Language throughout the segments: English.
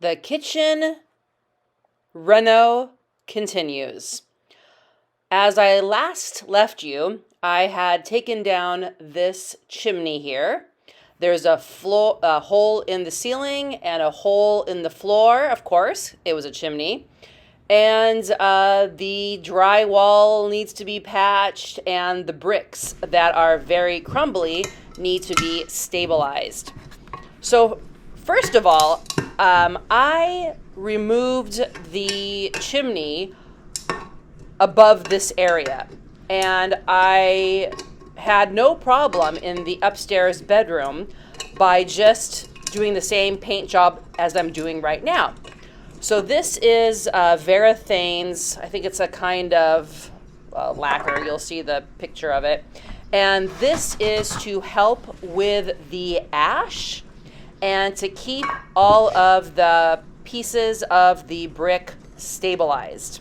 The kitchen reno continues. As I last left you, I had taken down this chimney here. There's a hole in the ceiling and a hole in the floor. Of course, it was a chimney. And the drywall needs to be patched, and the bricks that are very crumbly need to be stabilized. So first of all, I removed the chimney above this area, and I had no problem in the upstairs bedroom by just doing the same paint job as I'm doing right now. So this is Varathane's, I think it's a kind of lacquer, you'll see the picture of it. And this is to help with the ash and to keep all of the pieces of the brick stabilized.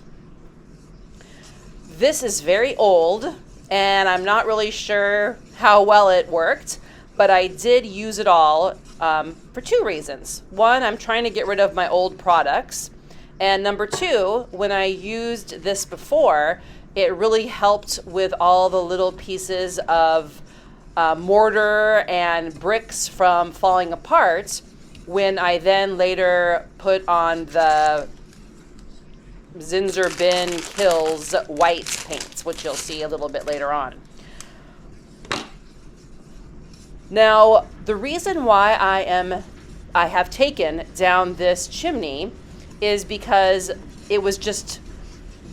This is very old, and I'm not really sure how well it worked, but I did use it all for two reasons. One, I'm trying to get rid of my old products. And number two, when I used this before, it really helped with all the little pieces of mortar and bricks from falling apart when I then later put on the Zinsser Bin Kills white paint, which you'll see a little bit later on. Now, the reason why I have taken down this chimney is because it was just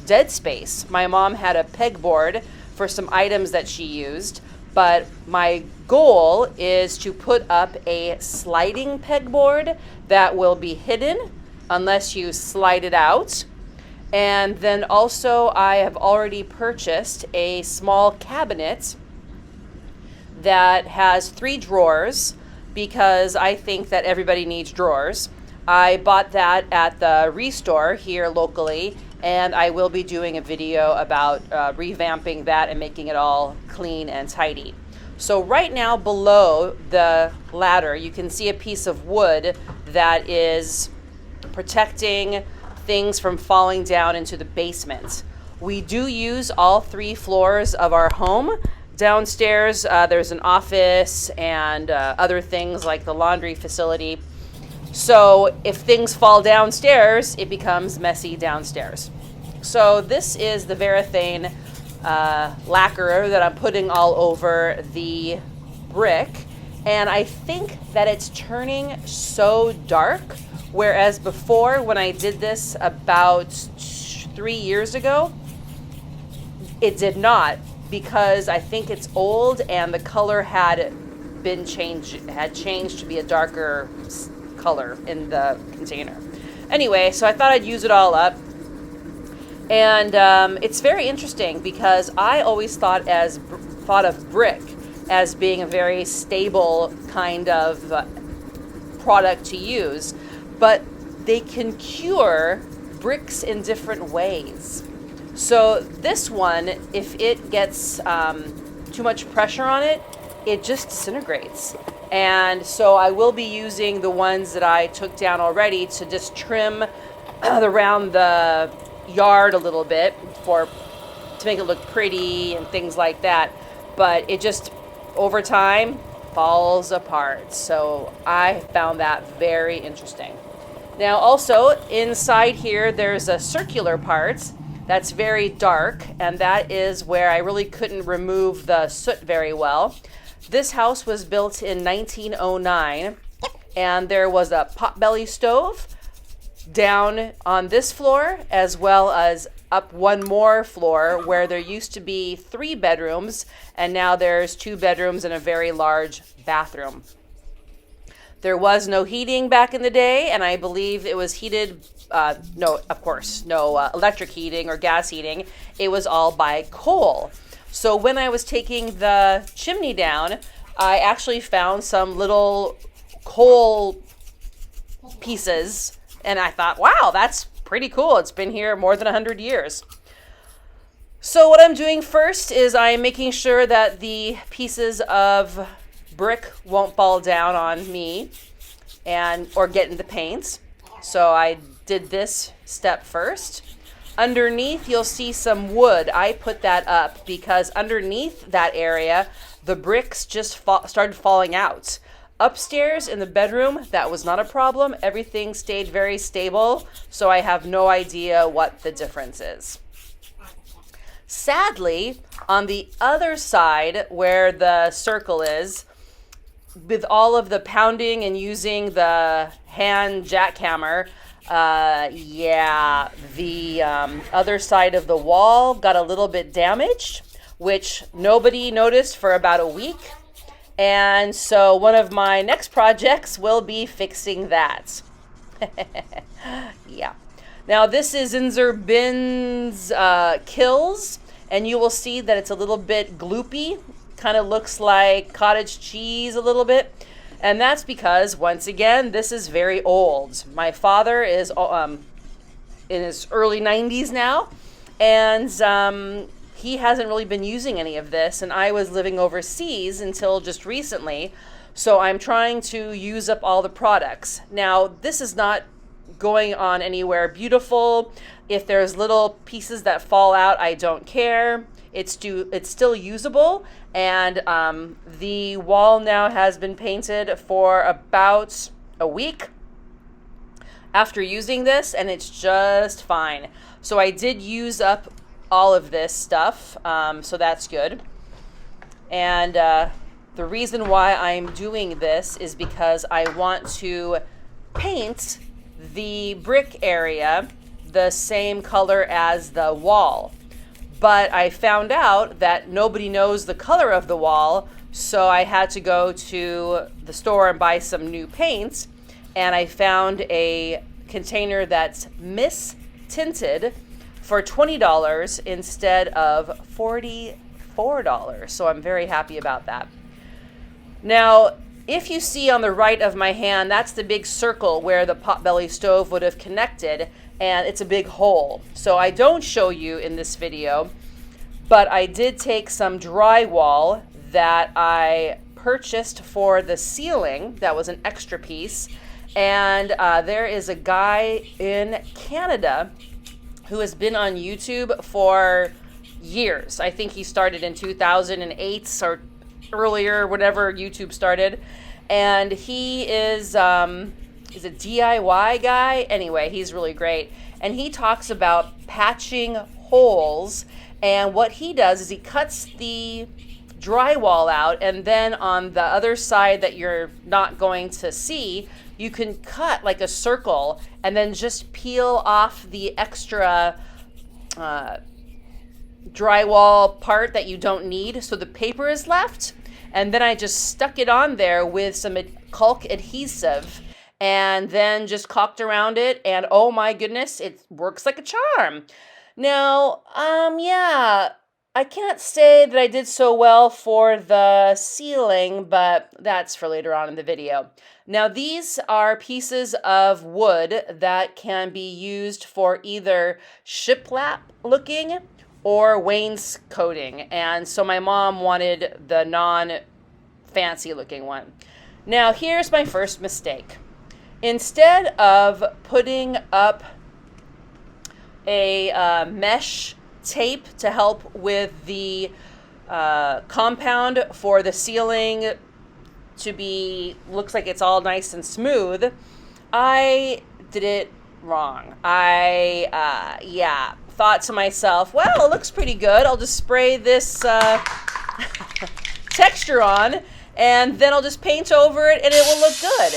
dead space. My mom had a pegboard for some items that she used, but my goal is to put up a sliding pegboard that will be hidden unless you slide it out. And then also I have already purchased a small cabinet that has 3 drawers because I think that everybody needs drawers. I bought that at the Restore here locally, and I will be doing a video about revamping that and making it all clean and tidy. So right now below the ladder, you can see a piece of wood that is protecting things from falling down into the basement. We do use all 3 floors of our home. Downstairs, there's an office and other things like the laundry facility. So if things fall downstairs, it becomes messy downstairs. So this is the Varathane lacquer that I'm putting all over the brick. And I think that it's turning so dark, whereas before when I did this about 3 years ago, it did not, because I think it's old and the color had changed to be a darker color in the container. Anyway, so I thought I'd use it all up. And it's very interesting because I always thought of brick as being a very stable kind of product to use, but they can cure bricks in different ways. So this one, if it gets too much pressure on it, it just disintegrates. And so I will be using the ones that I took down already to just trim around the yard a little bit to make it look pretty and things like that. But it just, over time, falls apart. So I found that very interesting. Now also, inside here, there's a circular part that's very dark, and that is where I really couldn't remove the soot very well. This house was built in 1909, and there was a potbelly stove down on this floor, as well as up one more floor where there used to be 3 bedrooms, and now there's 2 bedrooms and a very large bathroom. There was no heating back in the day, and I believe it was heated, no electric heating or gas heating. It was all by coal. So when I was taking the chimney down, I actually found some little coal pieces, and I thought, wow, that's pretty cool. It's been here more than 100 years. So what I'm doing first is I'm making sure that the pieces of brick won't fall down on me or get in the paint. So I did this step first. Underneath, you'll see some wood. I put that up because underneath that area, the bricks just started falling out. Upstairs in the bedroom, that was not a problem. Everything stayed very stable, so I have no idea what the difference is. Sadly, on the other side where the circle is, with all of the pounding and using the hand jackhammer, the other side of the wall got a little bit damaged, which nobody noticed for about a week. And so one of my next projects will be fixing that. Yeah. Now this is Zinzer Bin's Kills, and you will see that it's a little bit gloopy. Kind of looks like cottage cheese a little bit. And that's because, once again, this is very old. My father is in his early 90s now, and he hasn't really been using any of this, and I was living overseas until just recently, so I'm trying to use up all the products. Now, this is not going on anywhere beautiful. If there's little pieces that fall out, I don't care. It's still usable, and the wall now has been painted for about a week after using this, and it's just fine. So I did use up all of this stuff, so that's good. And the reason why I'm doing this is because I want to paint the brick area the same color as the wall. But I found out that nobody knows the color of the wall, so I had to go to the store and buy some new paints, and I found a container that's tinted for $20 instead of $44, so I'm very happy about that. Now, if you see on the right of my hand, that's the big circle where the potbelly stove would have connected, and it's a big hole. So I don't show you in this video, but I did take some drywall that I purchased for the ceiling. That was an extra piece. And there is a guy in Canada who has been on YouTube for years. I think he started in 2008 or earlier, whenever YouTube started. And he is a DIY guy. Anyway, he's really great. And he talks about patching holes. And what he does is he cuts the drywall out, and then on the other side that you're not going to see, you can cut like a circle and then just peel off the extra drywall part that you don't need, so the paper is left. And then I just stuck it on there with some caulk adhesive and then just caulked around it, and oh my goodness, it works like a charm. Now, I can't say that I did so well for the ceiling, but that's for later on in the video. Now, these are pieces of wood that can be used for either shiplap looking or wainscoting. And so my mom wanted the non-fancy looking one. Now, here's my first mistake. Instead of putting up a mesh tape to help with the compound for the ceiling to be, looks like it's all nice and smooth, I did it wrong. I thought to myself, well, it looks pretty good. I'll just spray this texture on, and then I'll just paint over it, and it will look good.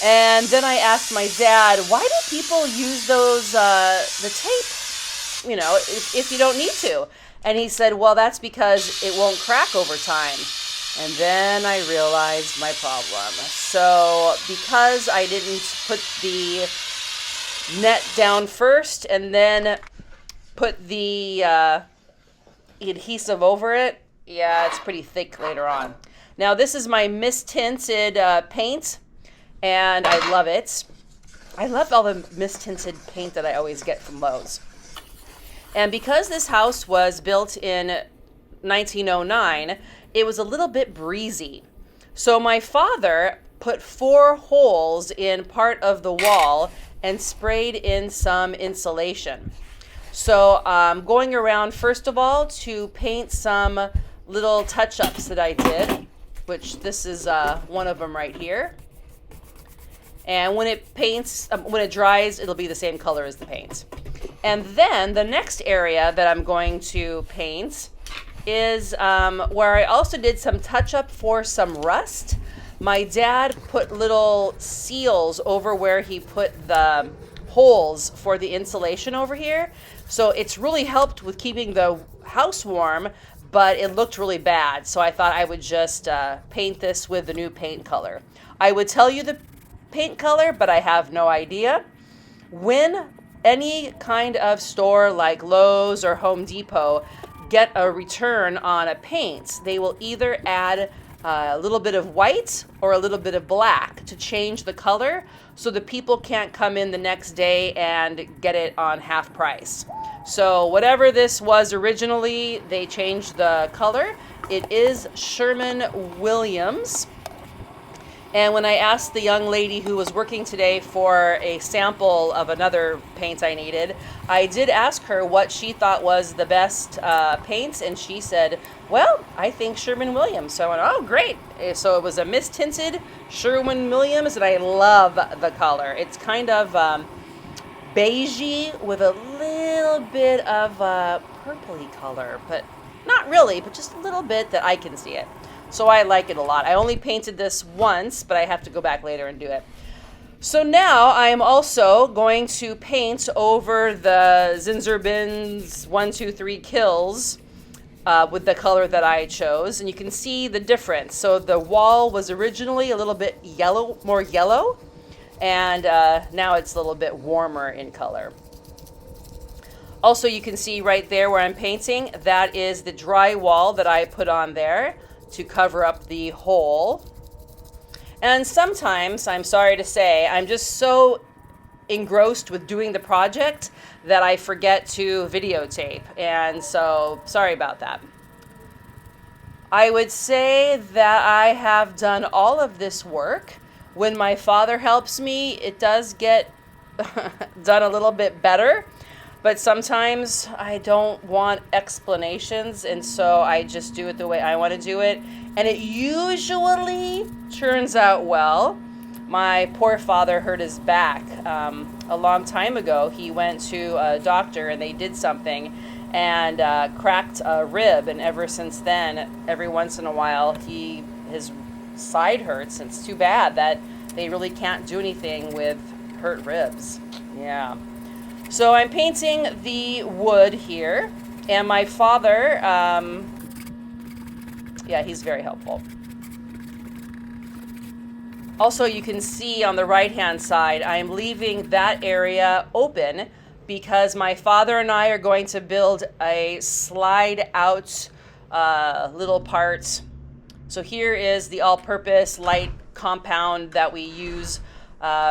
And then I asked my dad, why do people use those, the tape, you know, if you don't need to? And he said, well, that's because it won't crack over time. And then I realized my problem. So because I didn't put the net down first and then put the adhesive over it, yeah, it's pretty thick later on. Now this is my mist-tinted paint, and I love it. I love all the mist-tinted paint that I always get from Lowe's. And because this house was built in 1909, it was a little bit breezy. So my father put 4 holes in part of the wall and sprayed in some insulation. So I'm going around first of all to paint some little touch-ups that I did, which this is one of them right here. And when it dries, it'll be the same color as the paint. And then the next area that I'm going to paint is where I also did some touch-up for some rust. My dad put little seals over where he put the holes for the insulation over here. So it's really helped with keeping the house warm, but it looked really bad. So I thought I would just paint this with the new paint color. I would tell you the paint color, but I have no idea. When any kind of store like Lowe's or Home Depot get a return on a paint, they will either add a little bit of white or a little bit of black to change the color so the people can't come in the next day and get it on half price. So whatever this was originally, they changed the color. It is Sherwin-Williams. And when I asked the young lady who was working today for a sample of another paint I needed, I did ask her what she thought was the best paint, and she said, well, I think Sherwin-Williams. So I went, oh, great. So it was a mist-tinted Sherwin-Williams, and I love the color. It's kind of beigey with a little bit of purpley color, but not really, but just a little bit that I can see it. So I like it a lot. I only painted this once, but I have to go back later and do it. So now I am also going to paint over the Zinzerbins 1, 2, 3 Kills with the color that I chose. And you can see the difference. So the wall was originally a little bit yellow, more yellow. And now it's a little bit warmer in color. Also, you can see right there where I'm painting, that is the drywall that I put on there to cover up the hole. And sometimes, I'm sorry to say, I'm just so engrossed with doing the project that I forget to videotape. And so, sorry about that. I would say that I have done all of this work. When my father helps me, it does get done a little bit better. But sometimes I don't want explanations, and so I just do it the way I want to do it. And it usually turns out well. My poor father hurt his back a long time ago. He went to a doctor, and they did something and cracked a rib. And ever since then, every once in a while, his side hurts. It's too bad that they really can't do anything with hurt ribs. Yeah. So I'm painting the wood here, and my father, yeah, he's very helpful. Also, you can see on the right-hand side, I'm leaving that area open because my father and I are going to build a slide-out little part. So here is the all-purpose light compound that we use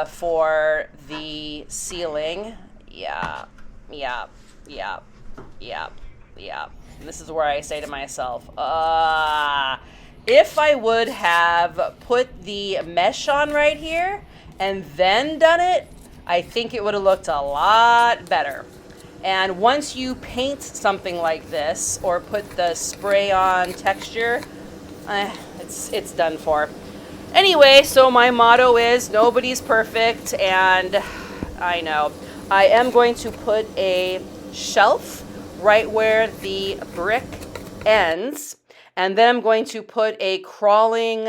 for the ceiling. Yeah. And this is where I say to myself, if I would have put the mesh on right here and then done it, I think it would have looked a lot better. And once you paint something like this or put the spray on texture, it's done for. Anyway, so my motto is nobody's perfect, and I know. I am going to put a shelf right where the brick ends, and then I'm going to put a crawling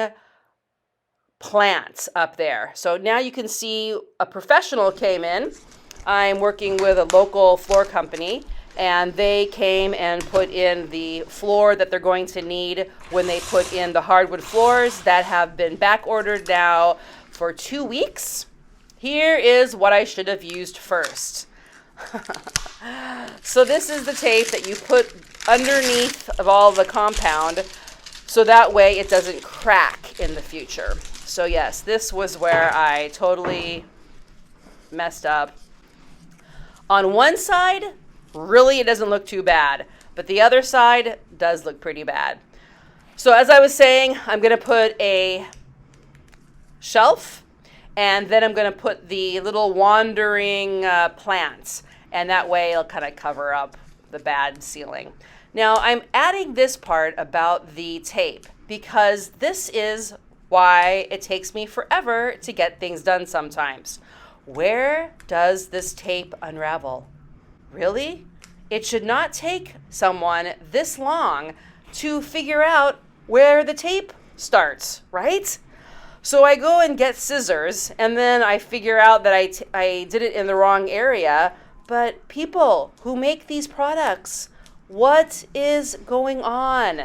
plant up there. So now you can see a professional came in. I'm working with a local floor company, and they came and put in the floor that they're going to need when they put in the hardwood floors that have been back ordered now for 2 weeks. Here is what I should have used first. So this is the tape that you put underneath of all the compound so that way it doesn't crack in the future. So yes, this was where I totally messed up. On one side, really it doesn't look too bad, but the other side does look pretty bad. So as I was saying, I'm going to put a shelf. And then I'm going to put the little wandering plants. And that way it'll kind of cover up the bad ceiling. Now I'm adding this part about the tape because this is why it takes me forever to get things done sometimes. Where does this tape unravel? Really? It should not take someone this long to figure out where the tape starts, right? So I go and get scissors, and then I figure out that I did it in the wrong area. But people who make these products, what is going on?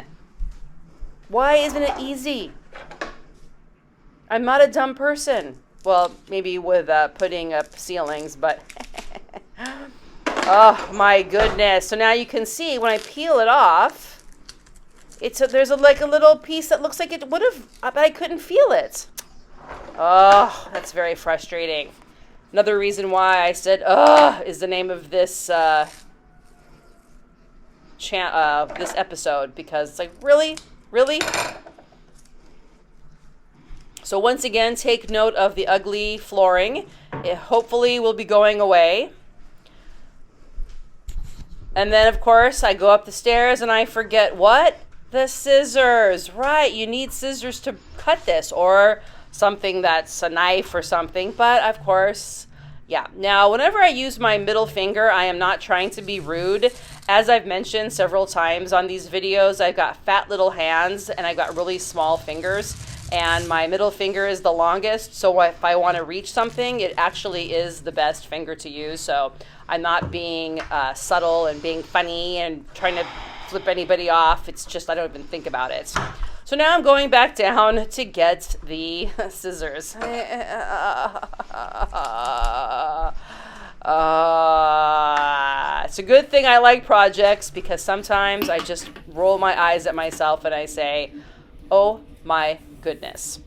Why isn't it easy? I'm not a dumb person. Well, maybe with putting up ceilings, but oh my goodness. So now you can see when I peel it off, there's like a little piece that looks like it would have, but I couldn't feel it. Oh, that's very frustrating. Another reason why I said is the name of this this episode, because it's like, really? So once again, take note of the ugly flooring. It hopefully will be going away. And then, of course, I go up the stairs and I forget what? The scissors. Right, you need scissors to cut this, or something that's a knife or something. But, of course, yeah. Now, whenever I use my middle finger, I am not trying to be rude. As I've mentioned several times on these videos, I've got fat little hands and I've got really small fingers. And my middle finger is the longest, so if I want to reach something, it actually is the best finger to use. So I'm not being subtle and being funny and trying to flip anybody off. It's just I don't even think about it. So now I'm going back down to get the scissors. It's a good thing I like projects, because sometimes I just roll my eyes at myself and I say, oh my goodness.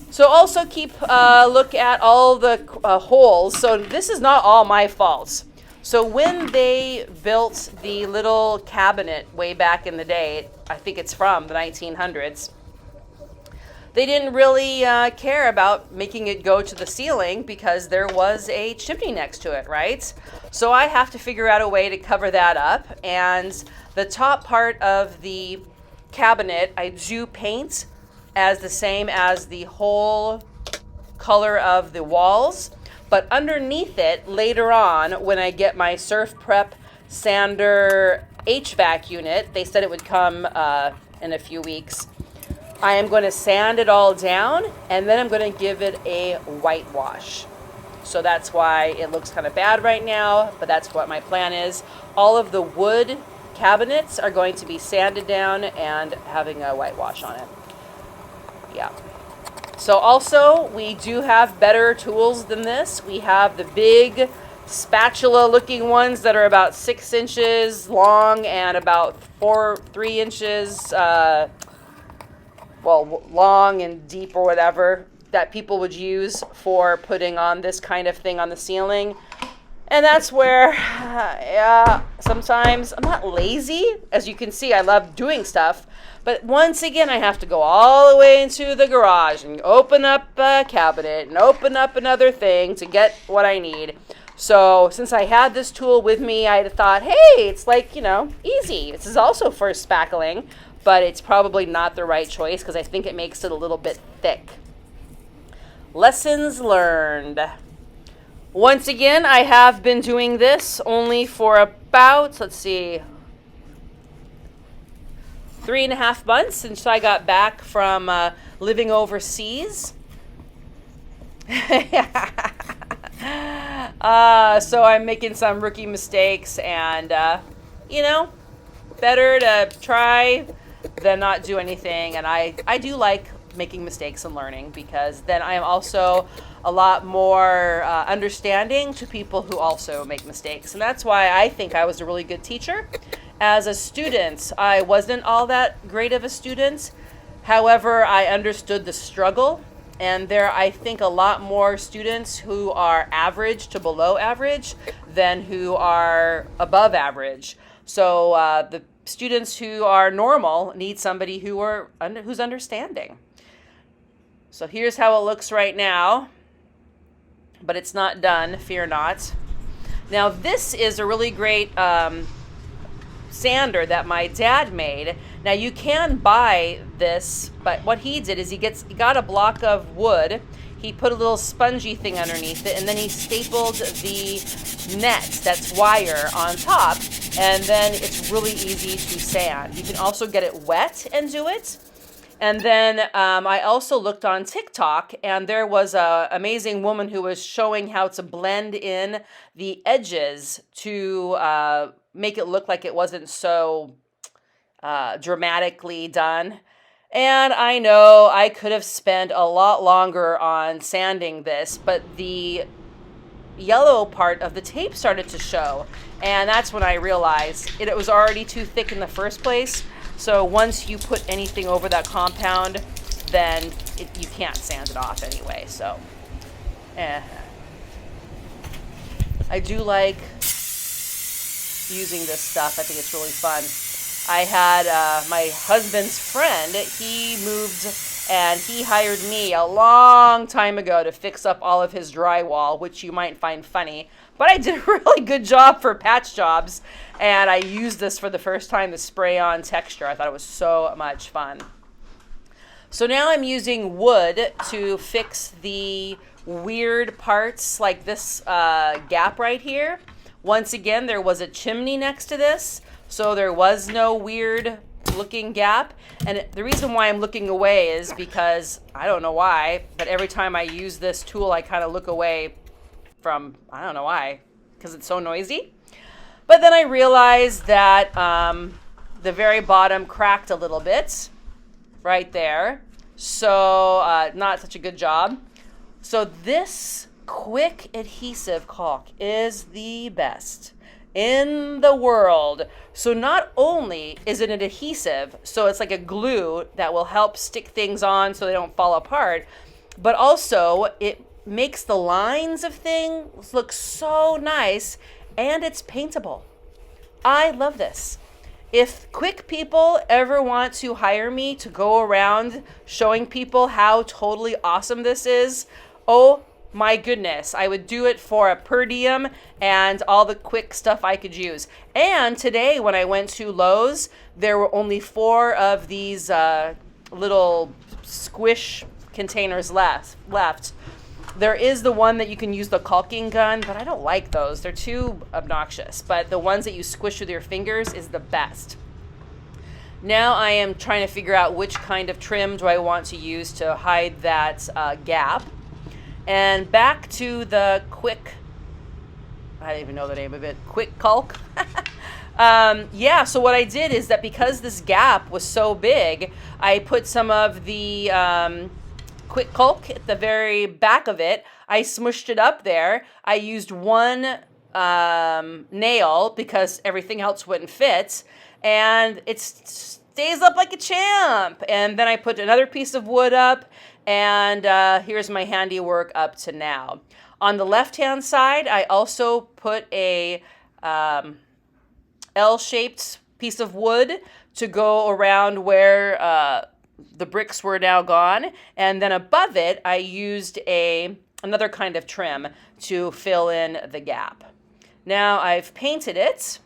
So also keep look at all the holes. So this is not all my fault. So when they built the little cabinet way back in the day, I think it's from the 1900s, they didn't really care about making it go to the ceiling because there was a chimney next to it, right? So I have to figure out a way to cover that up. And the top part of the cabinet, I do paint as the same as the whole color of the walls. But underneath it, later on, when I get my Surf Prep Sander HVAC unit, they said it would come in a few weeks, I am going to sand it all down, and then I'm going to give it a whitewash. So that's why it looks kind of bad right now, but that's what my plan is. All of the wood cabinets are going to be sanded down and having a whitewash on it. Yeah. So also, we do have better tools than this. We have the big spatula-looking ones that are about 6 inches long and about 3 inches, long and deep or whatever, that people would use for putting on this kind of thing on the ceiling. And that's where, sometimes I'm not lazy. As you can see, I love doing stuff. But once again, I have to go all the way into the garage and open up a cabinet and open up another thing to get what I need. So since I had this tool with me, I thought, hey, it's like, easy. This is also for spackling, but it's probably not the right choice because I think it makes it a little bit thick. Lessons learned. Once again, I have been doing this only for about, 3.5 months since I got back from living overseas. So I'm making some rookie mistakes, and, better to try than not do anything. And I do like making mistakes and learning, because then I am also a lot more understanding to people who also make mistakes. And that's why I think I was a really good teacher. As a student, I wasn't all that great of a student. However, I understood the struggle. And there, I think, a lot more students who are average to below average than who are above average. So the students who are normal need somebody who's understanding. So here's how it looks right now, but it's not done, fear not. Now this is a really great sander that my dad made. Now you can buy this, but what he did is he got a block of wood, he put a little spongy thing underneath it, and then he stapled the net that's wire on top, and then it's really easy to sand. You can also get it wet and do it. And then I also looked on TikTok, and there was an amazing woman who was showing how to blend in the edges to make it look like it wasn't so dramatically done. And I know I could have spent a lot longer on sanding this, but the yellow part of the tape started to show. And that's when I realized it was already too thick in the first place. So once you put anything over that compound, then you can't sand it off anyway. So, I do like using this stuff. I think it's really fun. I had my husband's friend, he moved and he hired me a long time ago to fix up all of his drywall, which you might find funny. But I did a really good job for patch jobs, and I used this for the first time, the spray-on texture. I thought it was so much fun. So now I'm using wood to fix the weird parts, like this gap right here. Once again, there was a chimney next to this, so there was no weird looking gap. And the reason why I'm looking away is because, I don't know why, but every time I use this tool, I kind of look away from, I don't know why, because it's so noisy. But then I realized that the very bottom cracked a little bit right there. So not such a good job. So this quick adhesive caulk is the best in the world. So not only is it an adhesive, so it's like a glue that will help stick things on so they don't fall apart, but also it makes the lines of things look so nice, and it's paintable. I love this. If quick people ever want to hire me to go around showing people how totally awesome this is, oh my goodness, I would do it for a per diem and all the quick stuff I could use. And today when I went to Lowe's, there were only 4 of these little squish containers left. There is the one that you can use the caulking gun, but I don't like those. They're too obnoxious. But the ones that you squish with your fingers is the best. Now I am trying to figure out which kind of trim do I want to use to hide that gap. And back to the quick, I don't even know the name of it, quick caulk. Yeah, so what I did is that because this gap was so big, I put some of the quick caulk at the very back of it. I smushed it up there. I used one nail because everything else wouldn't fit, and it stays up like a champ. And then I put another piece of wood up, and here's my handiwork up to now. On the left-hand side, I also put a L-shaped piece of wood to go around where the bricks were now gone. And then above it, I used another kind of trim to fill in the gap. Now I've painted it.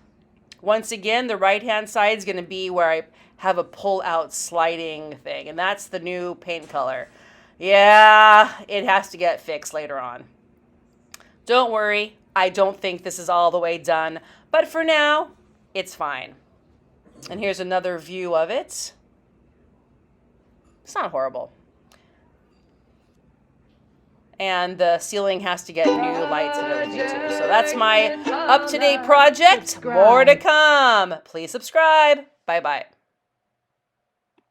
Once again, the right-hand side is going to be where I have a pull-out sliding thing, and that's the new paint color. Yeah, it has to get fixed later on. Don't worry, I don't think this is all the way done, but for now, it's fine. And here's another view of it. It's not horrible. And the ceiling has to get new lights and everything too. So that's my up-to-date project. More to come. Please subscribe. Bye-bye.